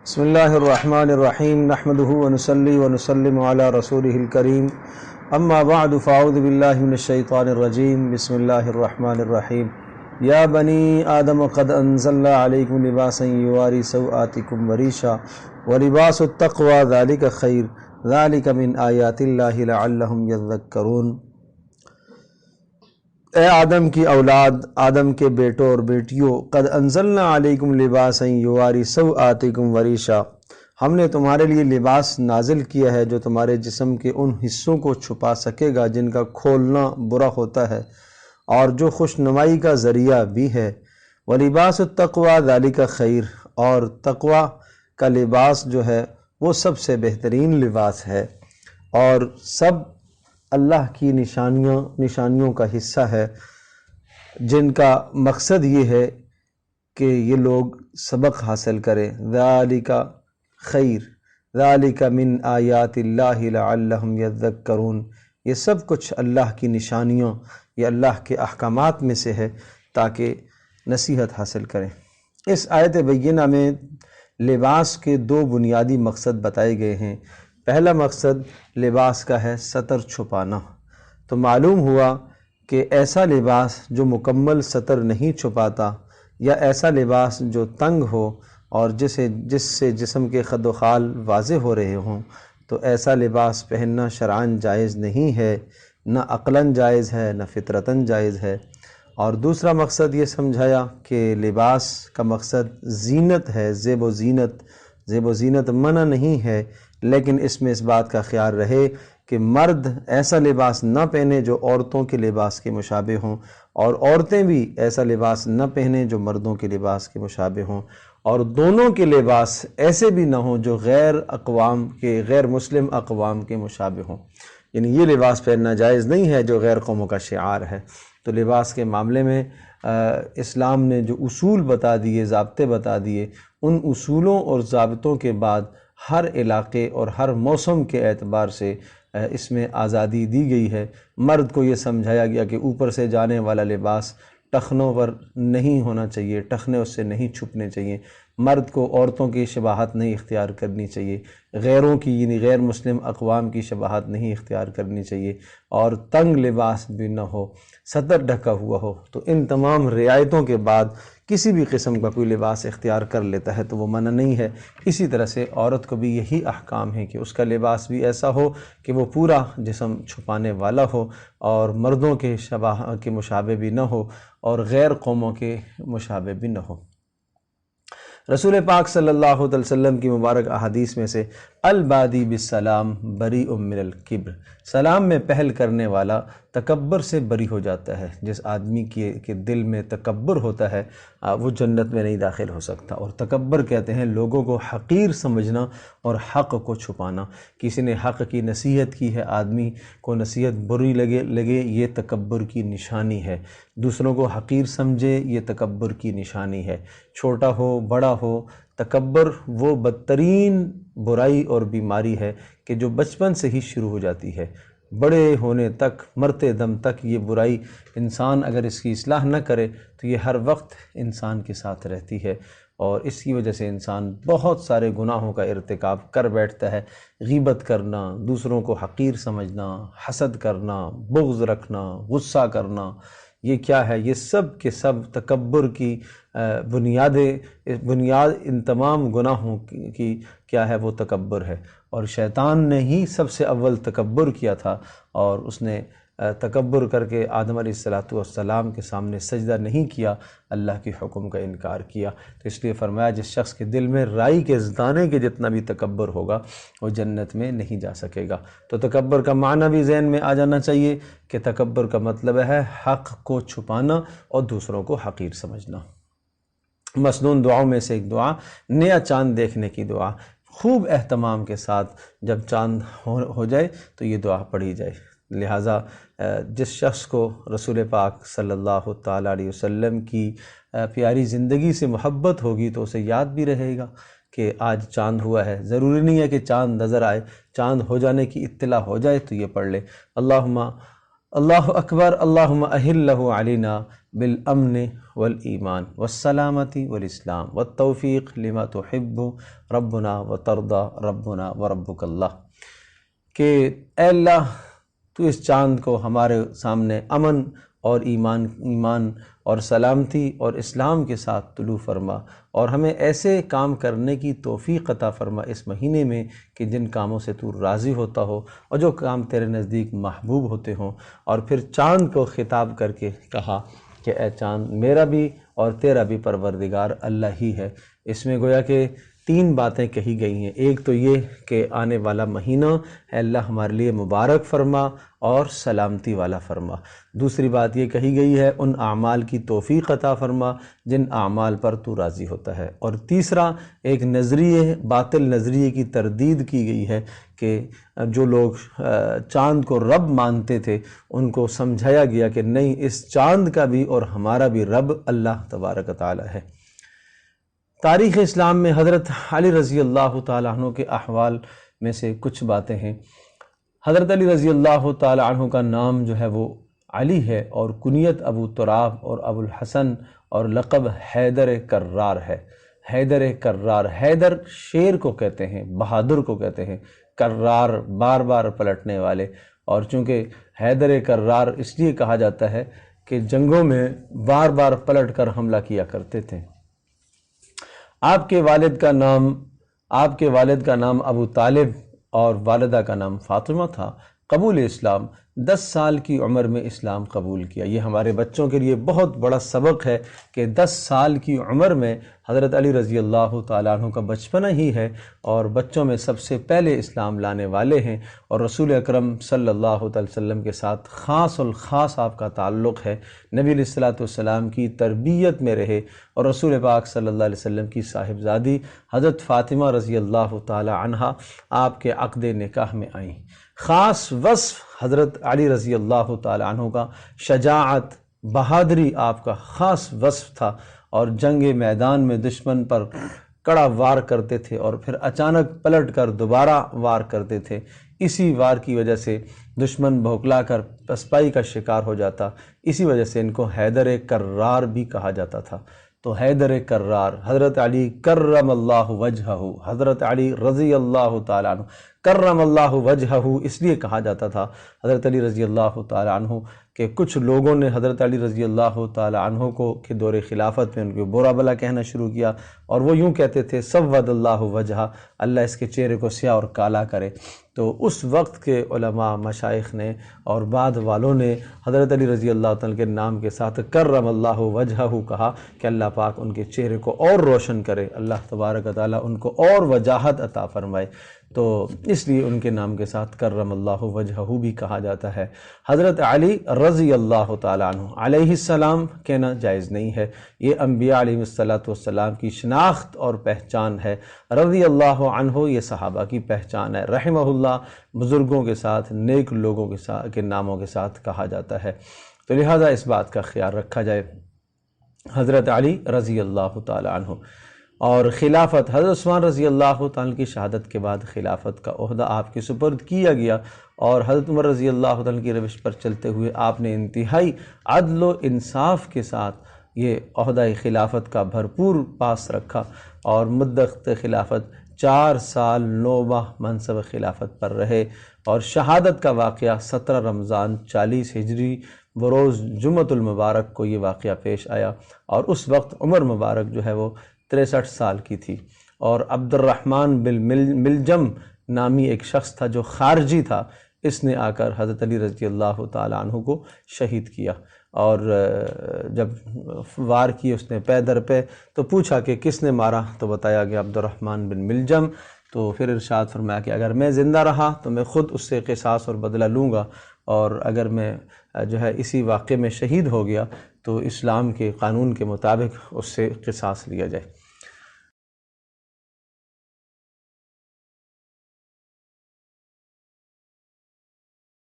بسم اللہ الرحمن الرحیم نحمده ونصلی ونسلم علی رسولہ الکریم اما بعد فاعوذ باللہ من الشیطان الرجیم بسم اللہ الرحمن الرحیم یا بنی آدم قد انزلنا علیکم لباسا یواری سوآتکم وریشا ولباس التقوی ذالک خیر ذالک من آیات اللہ لعلہم یذکرون۔ اے آدم کی اولاد، آدم کے بیٹوں اور بیٹیوں، قد انزلنا علیکم لباسا یواری سوآتکم وریشا، ہم نے تمہارے لیے لباس نازل کیا ہے جو تمہارے جسم کے ان حصوں کو چھپا سکے گا جن کا کھولنا برا ہوتا ہے اور جو خوش نمائی کا ذریعہ بھی ہے۔ ولباس التقوی ذالک خیر، اور تقوی کا لباس جو ہے وہ سب سے بہترین لباس ہے اور سب اللہ کی نشانیوں کا حصہ ہے جن کا مقصد یہ ہے کہ یہ لوگ سبق حاصل کریں۔ ذالک خیر ذالک من آیات اللہ لعلہم یذکرون، یہ سب کچھ اللہ کی نشانیوں یا اللہ کے احکامات میں سے ہے تاکہ نصیحت حاصل کریں۔ اس آیت بینہ میں لباس کے دو بنیادی مقصد بتائے گئے ہیں۔ پہلا مقصد لباس کا ہے ستر چھپانا، تو معلوم ہوا کہ ایسا لباس جو مکمل ستر نہیں چھپاتا یا ایسا لباس جو تنگ ہو اور جس سے جسم کے خد و خال واضح ہو رہے ہوں، تو ایسا لباس پہننا شرعاً جائز نہیں ہے، نہ عقلاً جائز ہے نہ فطرتاً جائز ہے۔ اور دوسرا مقصد یہ سمجھایا کہ لباس کا مقصد زینت ہے، زیب و زینت منع نہیں ہے، لیکن اس میں اس بات کا خیال رہے کہ مرد ایسا لباس نہ پہنے جو عورتوں کے لباس کے مشابہ ہوں، اور عورتیں بھی ایسا لباس نہ پہنیں جو مردوں کے لباس کے مشابہ ہوں، اور دونوں کے لباس ایسے بھی نہ ہوں جو غیر مسلم اقوام کے مشابہ ہوں، یعنی یہ لباس پہننا جائز نہیں ہے جو غیر قوموں کا شعار ہے۔ تو لباس کے معاملے میں اسلام نے جو اصول بتا دیے، ضابطے بتا دیے، ان اصولوں اور ضابطوں کے بعد ہر علاقے اور ہر موسم کے اعتبار سے اس میں آزادی دی گئی ہے۔ مرد کو یہ سمجھایا گیا کہ اوپر سے جانے والا لباس ٹخنوں پر نہیں ہونا چاہیے، ٹخنے اس سے نہیں چھپنے چاہیے، مرد کو عورتوں کی شباہت نہیں اختیار کرنی چاہیے، غیروں کی یعنی غیر مسلم اقوام کی شباہت نہیں اختیار کرنی چاہیے، اور تنگ لباس بھی نہ ہو، ستر ڈھکا ہوا ہو۔ تو ان تمام رعایتوں کے بعد کسی بھی قسم کا کوئی لباس اختیار کر لیتا ہے تو وہ منع نہیں ہے۔ اسی طرح سے عورت کو بھی یہی احکام ہے کہ اس کا لباس بھی ایسا ہو کہ وہ پورا جسم چھپانے والا ہو اور مردوں کے مشابہ بھی نہ ہو اور غیر قوموں کے مشابہ بھی نہ ہو۔ رسول پاک صلی اللہ علیہ وسلم کی مبارک احادیث میں سے البادی بالسلام بریء من الکبر، سلام میں پہل کرنے والا تکبر سے بری ہو جاتا ہے۔ جس آدمی کے دل میں تکبر ہوتا ہے وہ جنت میں نہیں داخل ہو سکتا۔ اور تکبر کہتے ہیں لوگوں کو حقیر سمجھنا اور حق کو چھپانا۔ کسی نے حق کی نصیحت کی ہے، آدمی کو نصیحت بری لگے یہ تکبر کی نشانی ہے۔ دوسروں کو حقیر سمجھے یہ تکبر کی نشانی ہے۔ چھوٹا ہو بڑا ہو، تکبر وہ بدترین برائی اور بیماری ہے کہ جو بچپن سے ہی شروع ہو جاتی ہے، بڑے ہونے تک، مرتے دم تک یہ برائی انسان اگر اس کی اصلاح نہ کرے تو یہ ہر وقت انسان کے ساتھ رہتی ہے، اور اس کی وجہ سے انسان بہت سارے گناہوں کا ارتکاب کر بیٹھتا ہے۔ غیبت کرنا، دوسروں کو حقیر سمجھنا، حسد کرنا، بغض رکھنا، غصہ کرنا، یہ کیا ہے؟ یہ سب کے سب تکبر کی بنیاد ان تمام گناہوں کی کیا ہے؟ وہ تکبر ہے۔ اور شیطان نے ہی سب سے اول تکبر کیا تھا، اور اس نے تکبر کر کے آدم علیہ السلام کے سامنے سجدہ نہیں کیا، اللہ کے حکم کا انکار کیا۔ تو اس لیے فرمایا جس شخص کے دل میں رائی کے دانے کے جتنا بھی تکبر ہوگا وہ جنت میں نہیں جا سکے گا۔ تو تکبر کا معنی بھی ذہن میں آ جانا چاہیے کہ تکبر کا مطلب ہے حق کو چھپانا اور دوسروں کو حقیر سمجھنا۔ مسنون دعاؤں میں سے ایک دعا نیا چاند دیکھنے کی دعا، خوب اہتمام کے ساتھ جب چاند ہو جائے تو یہ دعا پڑھی جائے۔ لہٰذا جس شخص کو رسول پاک صلی اللہ تعالیٰ علیہ وسلم کی پیاری زندگی سے محبت ہوگی تو اسے یاد بھی رہے گا کہ آج چاند ہوا ہے۔ ضروری نہیں ہے کہ چاند نظر آئے، چاند ہو جانے کی اطلاع ہو جائے تو یہ پڑھ لے۔ اللہم اللہ اکبر اللہم اہلہ علینا بالامن والایمان والسلامتی والاسلام والتوفیق لما تحب ربنا وترضى ربنا وربک اللہ، کہ اے اللہ تو اس چاند کو ہمارے سامنے امن اور ایمان اور سلامتی اور اسلام کے ساتھ طلوع فرما، اور ہمیں ایسے کام کرنے کی توفیق عطا فرما اس مہینے میں کہ جن کاموں سے تو راضی ہوتا ہو اور جو کام تیرے نزدیک محبوب ہوتے ہوں۔ اور پھر چاند کو خطاب کر کے کہا کہ اے چاند میرا بھی اور تیرا بھی پروردگار اللہ ہی ہے۔ اس میں گویا کہ 3 باتیں کہی گئی ہیں۔ ایک تو یہ کہ آنے والا مہینہ اے اللہ ہمارے لیے مبارک فرما اور سلامتی والا فرما۔ دوسری بات یہ کہی گئی ہے ان اعمال کی توفیق عطا فرما جن اعمال پر تو راضی ہوتا ہے۔ اور تیسرا ایک باطل نظریے کی تردید کی گئی ہے کہ جو لوگ چاند کو رب مانتے تھے ان کو سمجھایا گیا کہ نہیں، اس چاند کا بھی اور ہمارا بھی رب اللہ تبارک و تعالی ہے۔ تاریخ اسلام میں حضرت علی رضی اللہ تعالیٰ عنہ کے احوال میں سے کچھ باتیں ہیں۔ حضرت علی رضی اللہ تعالیٰ عنہ کا نام جو ہے وہ علی ہے، اور کنیت ابو تراب اور ابو الحسن اور لقب حیدر کرار ہے۔ حیدر کرار، حیدر شیر کو کہتے ہیں، بہادر کو کہتے ہیں، کرار بار بار پلٹنے والے۔ اور چونکہ حیدر کرار اس لیے کہا جاتا ہے کہ جنگوں میں بار بار پلٹ کر حملہ کیا کرتے تھے۔ آپ کے والد کا نام ابو طالب اور والدہ کا نام فاطمہ تھا۔ قبول اسلام 10 سال کی عمر میں اسلام قبول کیا۔ یہ ہمارے بچوں کے لیے بہت بڑا سبق ہے کہ 10 سال کی عمر میں حضرت علی رضی اللہ تعالیٰ عنہ کا بچپنا ہی ہے، اور بچوں میں سب سے پہلے اسلام لانے والے ہیں، اور رسول اکرم صلی اللہ علیہ وسلم کے ساتھ خاص الخاص آپ کا تعلق ہے۔ نبی علیہ الصلوۃ والسلام کی تربیت میں رہے، اور رسول پاک صلی اللہ علیہ وسلم کی صاحبزادی حضرت فاطمہ رضی اللہ تعالی عنہا آپ کے عقد نکاح میں آئیں۔ خاص وصف حضرت علی رضی اللہ تعالی عنہ کا شجاعت، بہادری آپ کا خاص وصف تھا، اور جنگ میدان میں دشمن پر کڑا وار کرتے تھے اور پھر اچانک پلٹ کر دوبارہ وار کرتے تھے۔ اسی وار کی وجہ سے دشمن بھوکلا کر پسپائی کا شکار ہو جاتا، اسی وجہ سے ان کو حیدر کرار بھی کہا جاتا تھا۔ تو حیدر کرار، حضرت علی کرم اللہ وجہہ، حضرت علی رضی اللہ تعالیٰ عنہ، کرم اللہ وجہہ اس لیے کہا جاتا تھا حضرت علی رضی اللہ تعالیٰ عنہ کہ کچھ لوگوں نے حضرت علی رضی اللہ تعالیٰ عنہ کو کہ دور خلافت میں ان کو برا بلا کہنا شروع کیا، اور وہ یوں کہتے تھے سود اللہ وجہہ، اللہ اس کے چہرے کو سیاہ اور کالا کرے۔ تو اس وقت کے علماء مشائخ نے اور بعد والوں نے حضرت علی رضی اللہ تعالیٰ کے نام کے ساتھ کرم اللہ وجہہ کہا کہ اللہ پاک ان کے چہرے کو اور روشن کرے، اللہ تبارک و تعالیٰ ان کو اور وجاہت عطا فرمائے، تو اس لیے ان کے نام کے ساتھ کرم اللہ وجہہ بھی کہا جاتا ہے۔ حضرت علی رضی اللہ تعالیٰ عنہ علیہ السلام کہنا جائز نہیں ہے، یہ انبیاء علیہ السلام کی شناخت اور پہچان ہے۔ رضی اللہ عنہ یہ صحابہ کی پہچان ہے۔ رحمہ اللہ بزرگوں کے ساتھ، نیک لوگوں کے ناموں کے ساتھ کہا جاتا ہے، تو لہذا اس بات کا خیال رکھا جائے۔ حضرت علی رضی اللہ تعالیٰ عنہ اور خلافت، حضرت عثمان رضی اللہ تعالیٰ کی شہادت کے بعد خلافت کا عہدہ آپ کے سپرد کیا گیا، اور حضرت عمر رضی اللہ تعالیٰ کی روش پر چلتے ہوئے آپ نے انتہائی عدل و انصاف کے ساتھ یہ عہدہ خلافت کا بھرپور پاس رکھا، اور مدت خلافت 4 سال 9 ماہ منصب خلافت پر رہے، اور شہادت کا واقعہ 17 رمضان 40 ہجری بروز جمعۃ المبارک کو یہ واقعہ پیش آیا، اور اس وقت عمر مبارک جو ہے وہ 63 سال کی تھی، اور عبد الرحمن بن ملجم نامی ایک شخص تھا جو خارجی تھا، اس نے آ کر حضرت علی رضی اللہ تعالیٰ عنہ کو شہید کیا، اور جب وار کی اس نے پے در پے تو پوچھا کہ کس نے مارا، تو بتایا گیا عبد الرحمن بن ملجم۔ تو پھر ارشاد فرمایا کہ اگر میں زندہ رہا تو میں خود اس سے قصاص اور بدلہ لوں گا، اور اگر میں جو ہے اسی واقعے میں شہید ہو گیا تو اسلام کے قانون کے مطابق اس سے قصاص لیا جائے۔